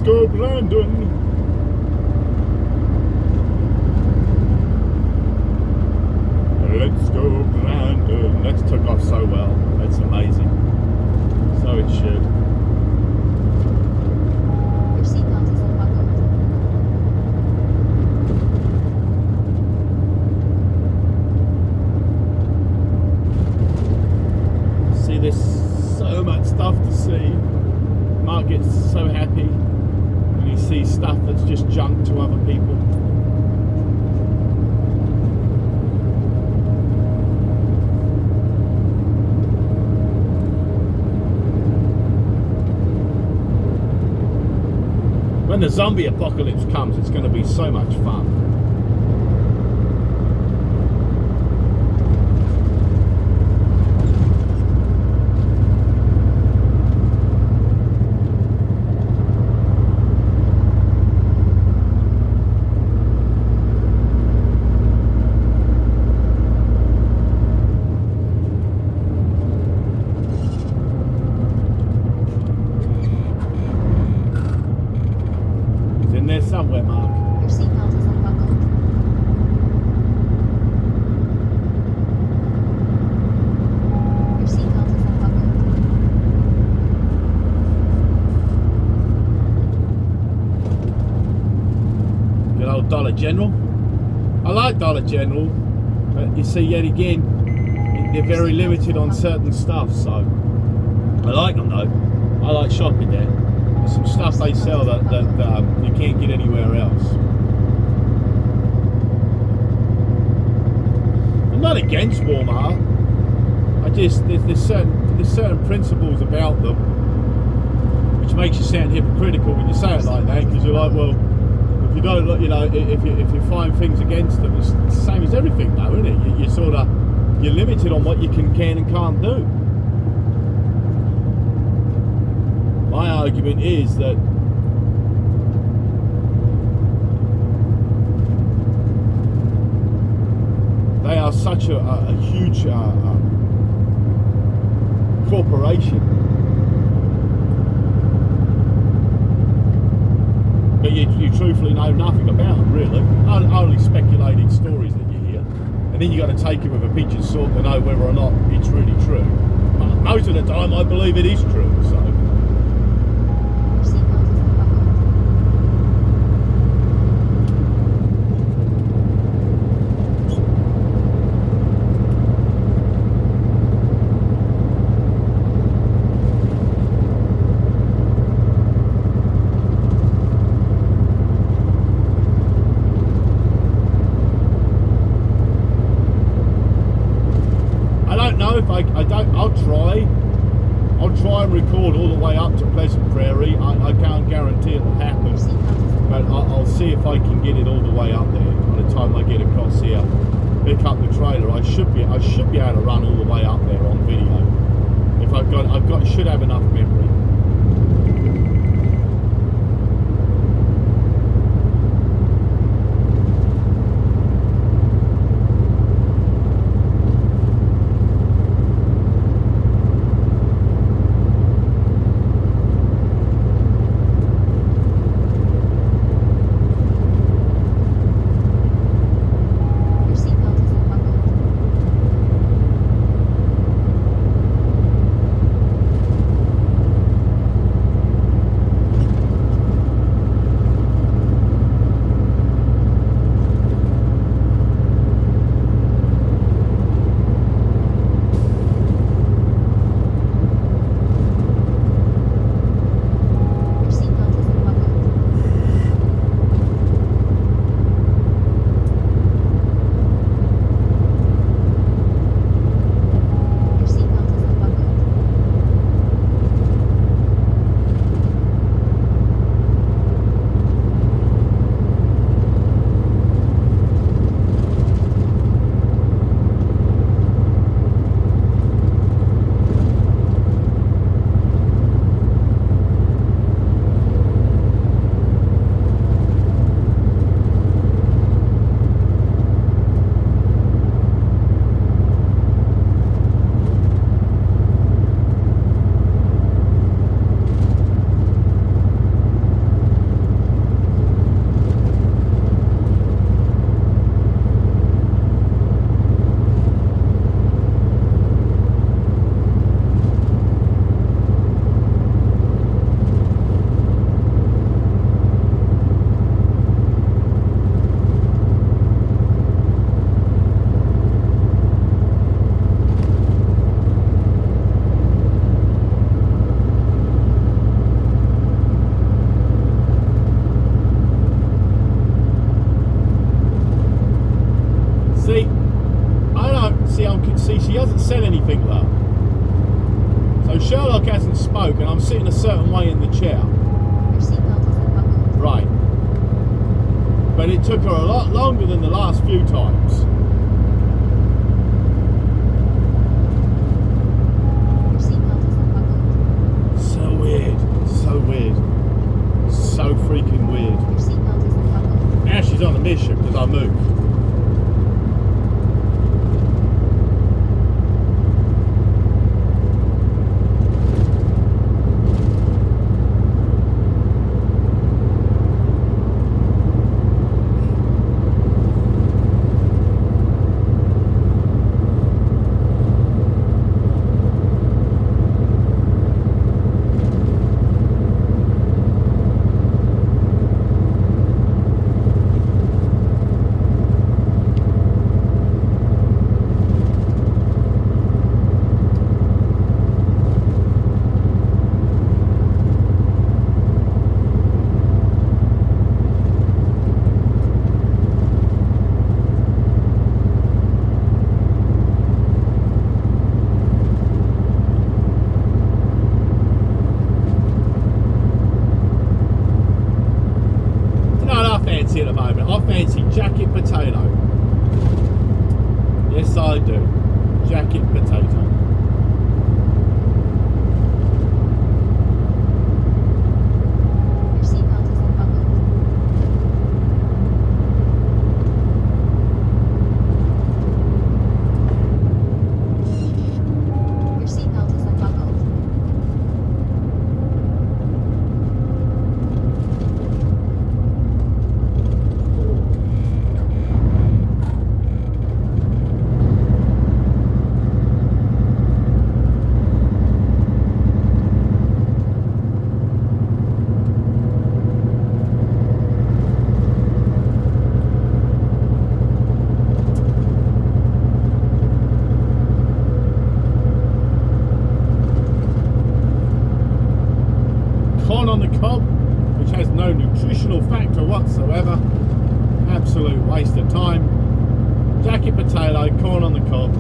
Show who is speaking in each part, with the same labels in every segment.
Speaker 1: go, Brandon. Let's go, Brandon. That took off so well. That's amazing. So it should.
Speaker 2: Your seatbelt is unbuckled.
Speaker 1: See, there's so much stuff to see. Mark gets so happy when he sees stuff that's just junk to other people. When the zombie apocalypse comes, it's going to be so much fun. Somewhere, Mark.
Speaker 2: Your seatbelt is unbuckled. Your seatbelt is unbuckled.
Speaker 1: Good old Dollar General. I like Dollar General, but you see, yet again, they're very limited on certain stuff, so I like them though. I like shopping there. There's some stuff they sell that you can't get anywhere else. I'm not against Walmart. I just there's certain principles about them which makes you sound hypocritical when you say it like that, because you're like, well, if you don't look, you know, if you find things against them, it's the same as everything, though, isn't it? You're limited on what you can and can't do. My argument is that they are such a huge corporation, but you truthfully know nothing about them, really. Only speculating stories that you hear, and then you got to take it with a pinch of salt to know whether or not it's really true. Most of the time, I believe it is true. So. I'll try and record all the way up to Pleasant Prairie. I can't guarantee it'll happen, but I'll see if I can get it all the way up there. By the time I get across here, pick up the trailer, I should be able to run all the way up there on video. If should have enough memory. Sherlock hasn't spoken. I'm sitting a certain way in the chair.
Speaker 2: Your seatbelt is unbuckled.
Speaker 1: Right. But it took her a lot longer than the last few times.
Speaker 2: Your seatbelt is unbuckled.
Speaker 1: So weird. So weird. So freaking weird.
Speaker 2: Your seatbelt is unbuckled.
Speaker 1: Now she's on the mission because I moved. At the moment, I fancy jacket potato. Yes, I do. Jacket potato.
Speaker 2: Your seatbelt is unbuckled. Your seatbelt is unbuckled.
Speaker 1: Corn on the cob, which has no nutritional factor whatsoever. Absolute waste of time. Jacket potato, corn on the cob.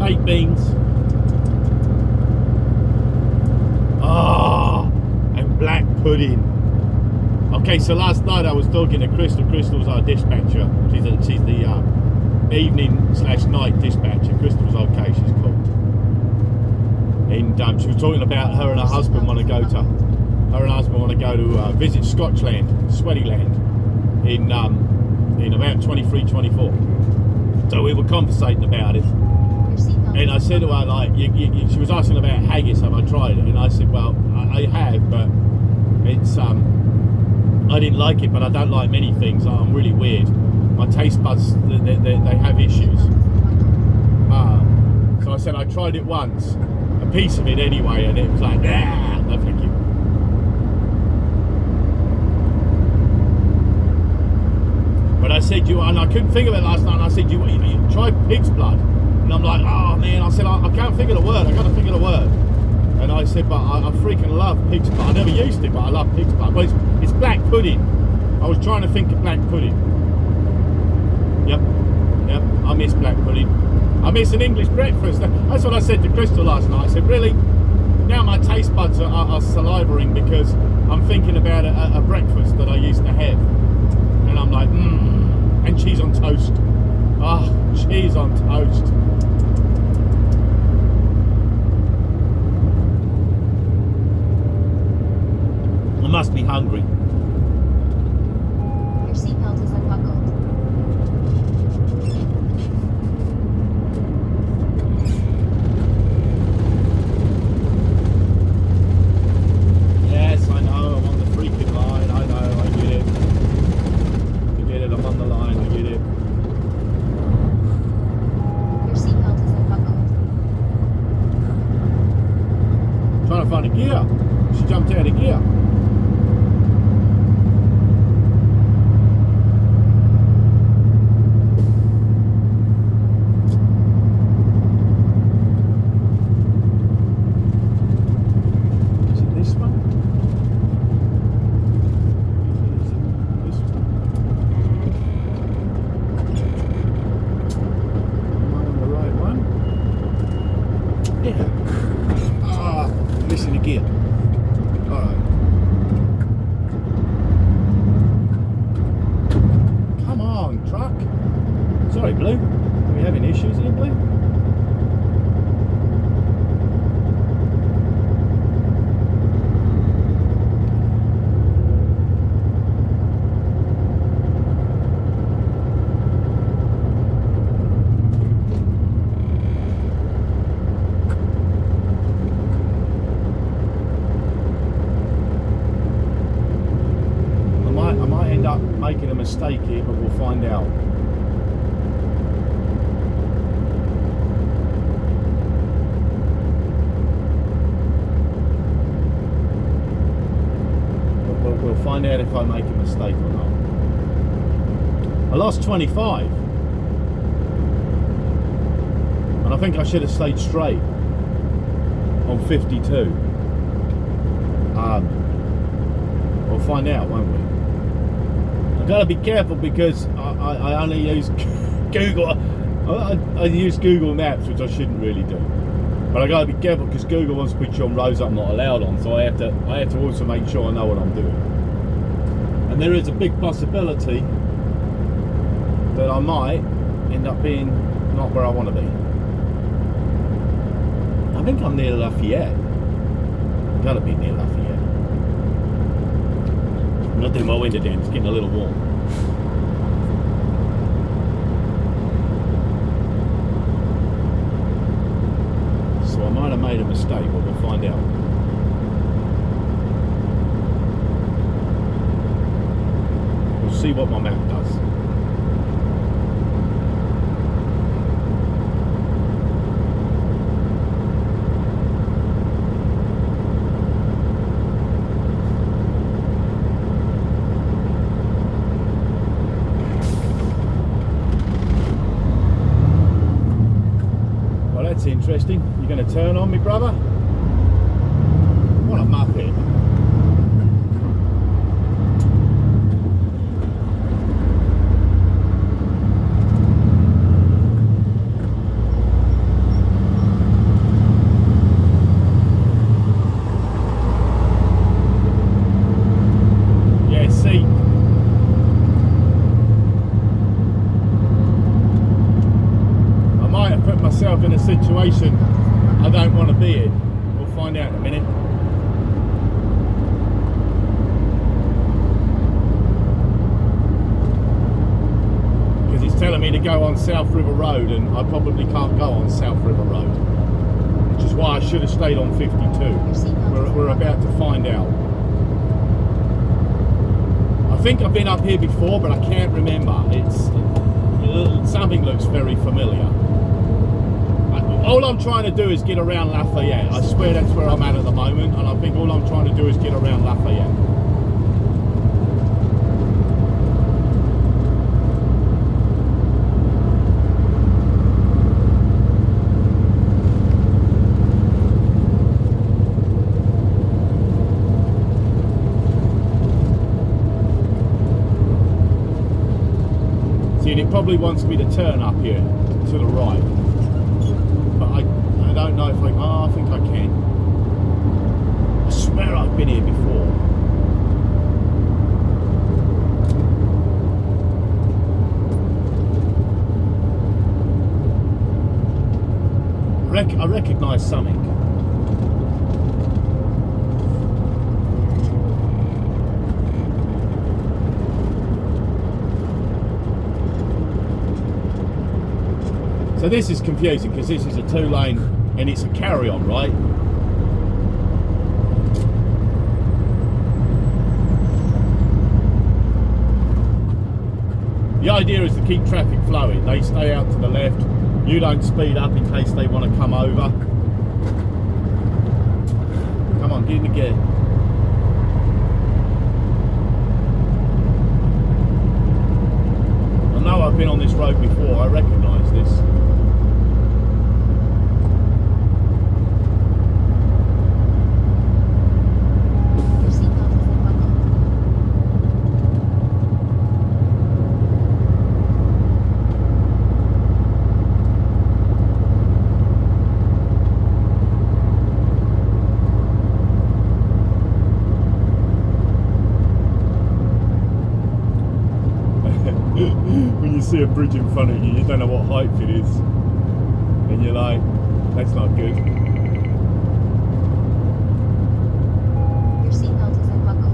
Speaker 1: Baked beans. And black pudding. Okay, so last night I was talking to Crystal. Crystal's our dispatcher. She's the evening/night dispatcher. Crystal's okay, she's cool. And she was talking about her and her husband want to go to visit Scotland, Sweatyland, in about 23, 24. So we were conversating about it. And I said to her, like, she was asking about haggis, have I tried it? And I said, well, I have, but it's, I didn't like it, but I don't like many things. I'm really weird. My taste buds, they have issues. So I said, I tried it once, a piece of it anyway, and it was like, nah, no thank you. But I said, and I couldn't think of it last night, and I said, you tried pig's blood? And I'm like, oh man, I said, I can't think of the word, I gotta think of the word. And I said, but I freaking love pig's blood. I never used it, but I love pig's blood. Well, it's black pudding. I was trying to think of black pudding. Yep, I miss black pudding. I miss an English breakfast. That's what I said to Crystal last night. I said, really? Now my taste buds are salivating because I'm thinking about a breakfast that I used to have. And I'm like, and cheese on toast. Oh, cheese on toast. I must be hungry.
Speaker 2: Your seatbelt is unbuckled.
Speaker 1: Yes, I know, I'm on the freaking line. I know, I get it. I get it, I'm on the line, I get it.
Speaker 2: Your seatbelt is unbuckled.
Speaker 1: Trying to find a gear. She jumped out of gear. Yeah. Ah, missing a gear. Alright. Come on, truck. Sorry, Blue. Are we having issues here, Blue? I might end up making a mistake here, but we'll find out. We'll find out if I make a mistake or not. I lost 25, and I think I should have stayed straight on 52. We'll find out, won't we? I've got to be careful because I only use Google. I use Google Maps, which I shouldn't really do. But I got to be careful because Google wants to put you on roads I'm not allowed on. So I have to also make sure I know what I'm doing. And there is a big possibility that I might end up being not where I want to be. I think I'm near Lafayette. I've got to be near Lafayette. I'm not doing my window down, it's getting a little warm. So I might have made a mistake, but we'll find out. We'll see what my map does. Interesting. You're going to turn on me, brother? What a muppet. Yeah, see. I might have put myself in a situation I don't want to be in. We'll find out in a minute. Because it's telling me to go on South River Road, and I probably can't go on South River Road, which is why I should have stayed on 52. We're about to find out. I think I've been up here before, but I can't remember. Something looks very familiar. All I'm trying to do is get around Lafayette. I swear that's where I'm at the moment, and I think all I'm trying to do is get around Lafayette. See, and it probably wants me to turn up here to the right. But I don't know if I think I can. I swear I've been here before. I recognise something. So this is confusing because this is a 2-lane and it's a carry-on, right? The idea is to keep traffic flowing. They stay out to the left. You don't speed up in case they want to come over. Come on, get in the gear. I know I've been on this road before. I recognise this. a bridge in front of you, you don't know what height it is, and you're like, that's not good.
Speaker 2: Your seatbelt is unbuckled.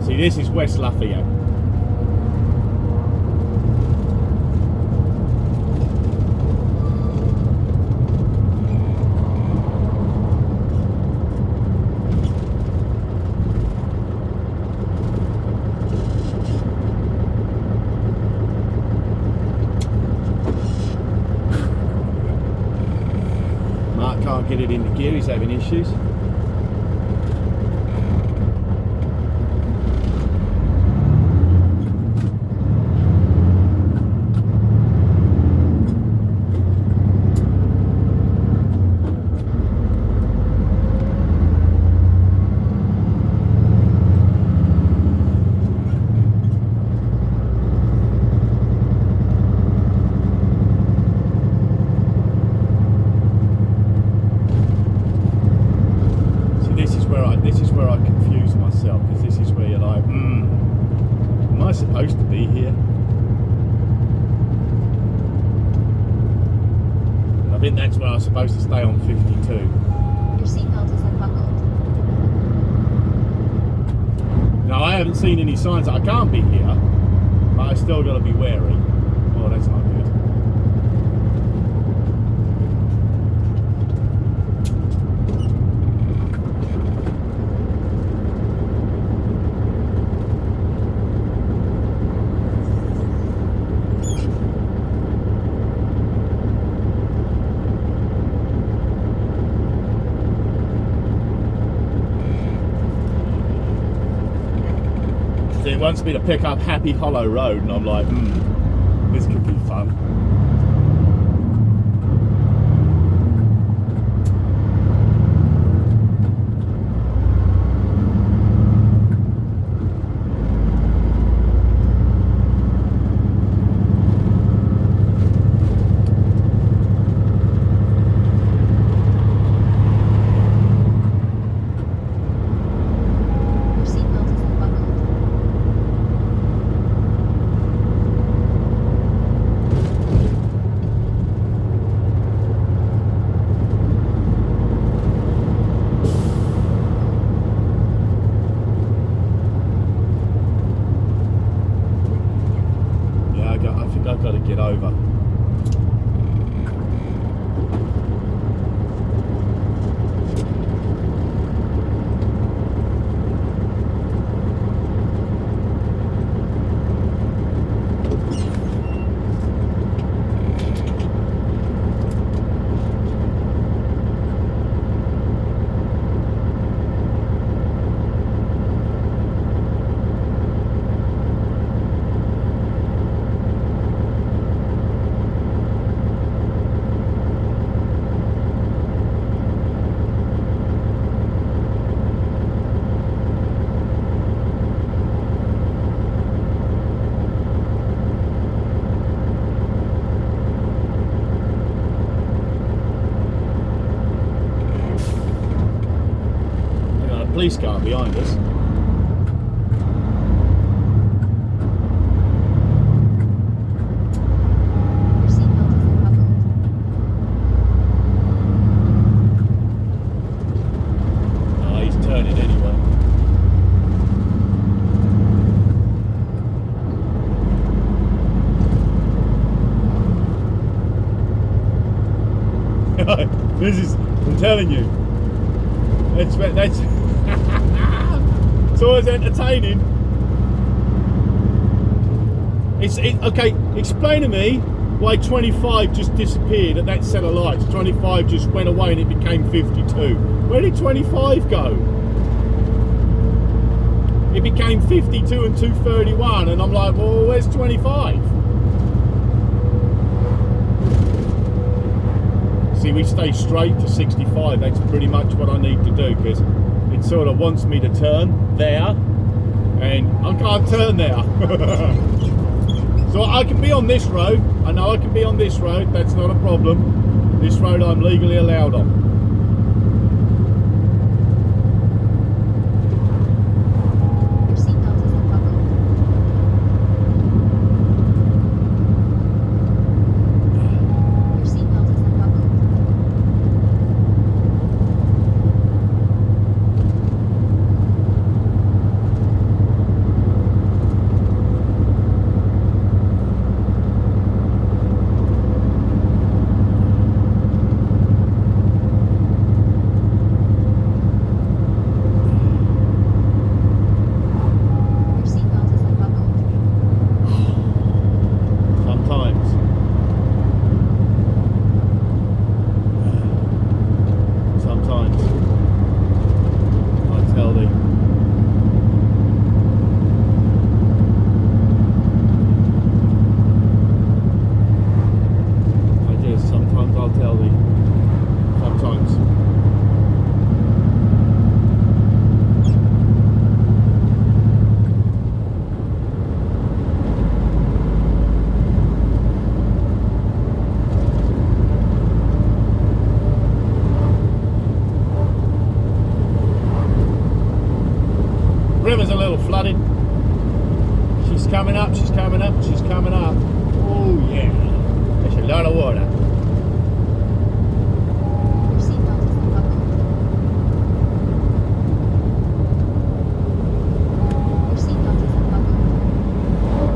Speaker 1: See, this is West Lafayette. Can't get it into gear, he's having issues. This is where I confuse myself, because this is where you're like, am I supposed to be here? I think that's where I'm supposed to stay on 52.
Speaker 2: Your seatbelt is unbuckled.
Speaker 1: Now I haven't seen any signs that I can't be here, but I still got to be wary. Oh, that's not good. It wants me to pick up Happy Hollow Road, and I'm like, this could be fun. I've got to get over. Police car behind us.
Speaker 2: Your seatbelt is unbuckled.
Speaker 1: Oh, he's turning anyway. This is, I'm telling you, that's it's always entertaining. Okay, explain to me why 25 just disappeared at that set of lights. 25 just went away and it became 52. Where did 25 go? It became 52 and 231, and I'm like, well, where's 25? See, we stay straight to 65. That's pretty much what I need to do, because it sort of wants me to turn there, and I can't turn there. So I can be on this road. I know I can be on this road. That's not a problem. This road I'm legally allowed on. river's a little flooded. She's coming up, she's coming up, she's coming up. Oh yeah, there's a lot of water.
Speaker 2: Your seatbelt is unbuckled. Your seatbelt is unbuckled.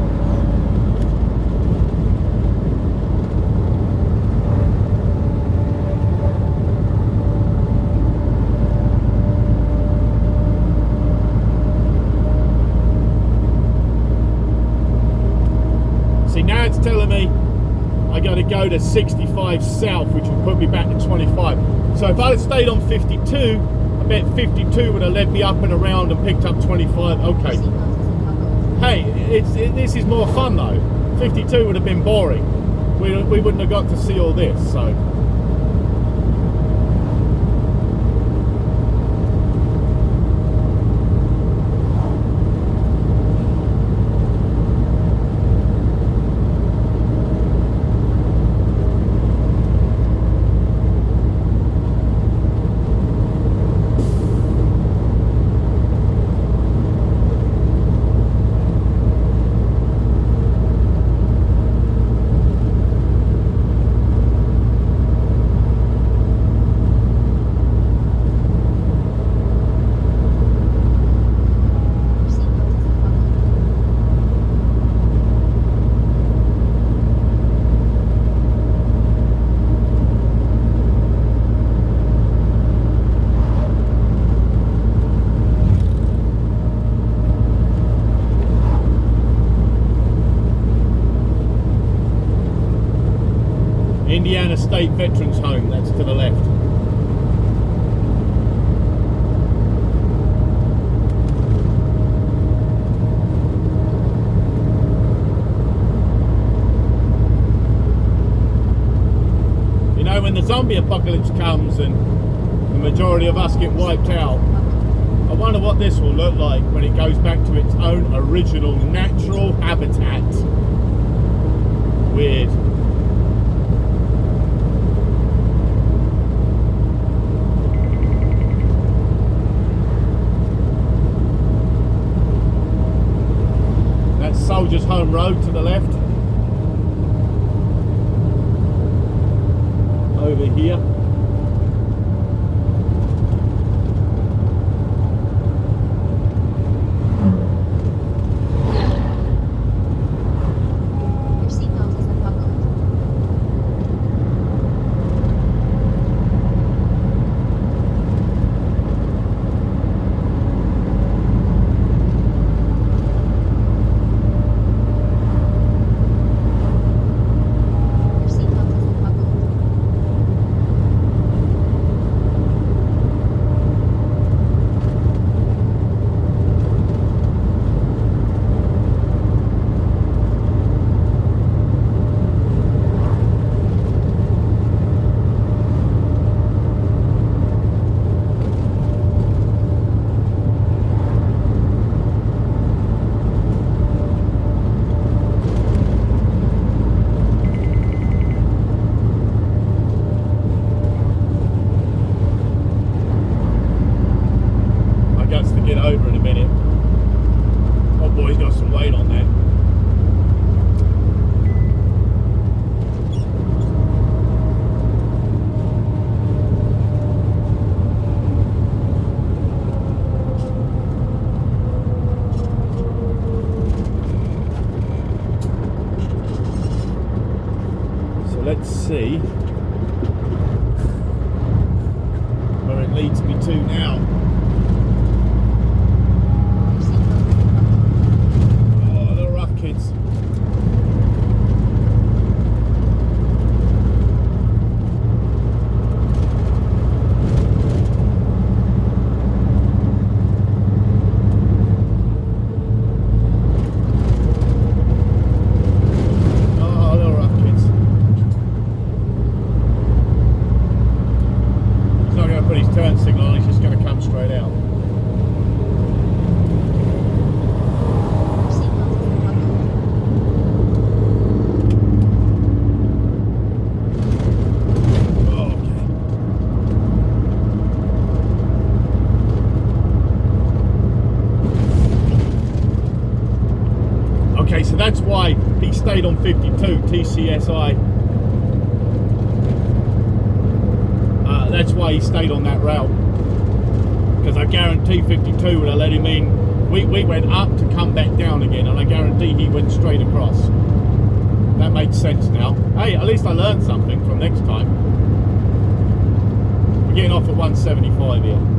Speaker 1: See, now it's telling me I got to go to 65 south, which will put me back to 25. So if I had stayed on 52, I bet 52 would have led me up and around and picked up 25.
Speaker 2: Your
Speaker 1: Okay.
Speaker 2: seatbelt is unbuckled.
Speaker 1: Hey, this is more fun though. 52 would have been boring. We wouldn't have got to see all this. So.
Speaker 2: Your seatbelt is unbuckled.
Speaker 1: Indiana State Veterans Home, that's to the left. You know, when the zombie apocalypse comes and the majority of us get wiped out, I wonder what this will look like when it goes back to its own original natural habitat. Weird. That's Soldiers Home Road to the left. Over here.
Speaker 2: Your seatbelt is unbuckled. Your seatbelt is unbuckled.
Speaker 1: I got to get over in a minute. Oh boy, he's got some weight on that. So let's see where it leads me to now.
Speaker 2: Your seatbelt is unbuckled.
Speaker 1: Oh, little rough kids. Oh, little rough kids. that's why he stayed on 52 TCSI. That's why he stayed on that route, because I guarantee 52 would have let him in. We went up to come back down again, and I guarantee he went straight across. That makes sense now. Hey, at least I learned something from next time. We're getting off at 175 here.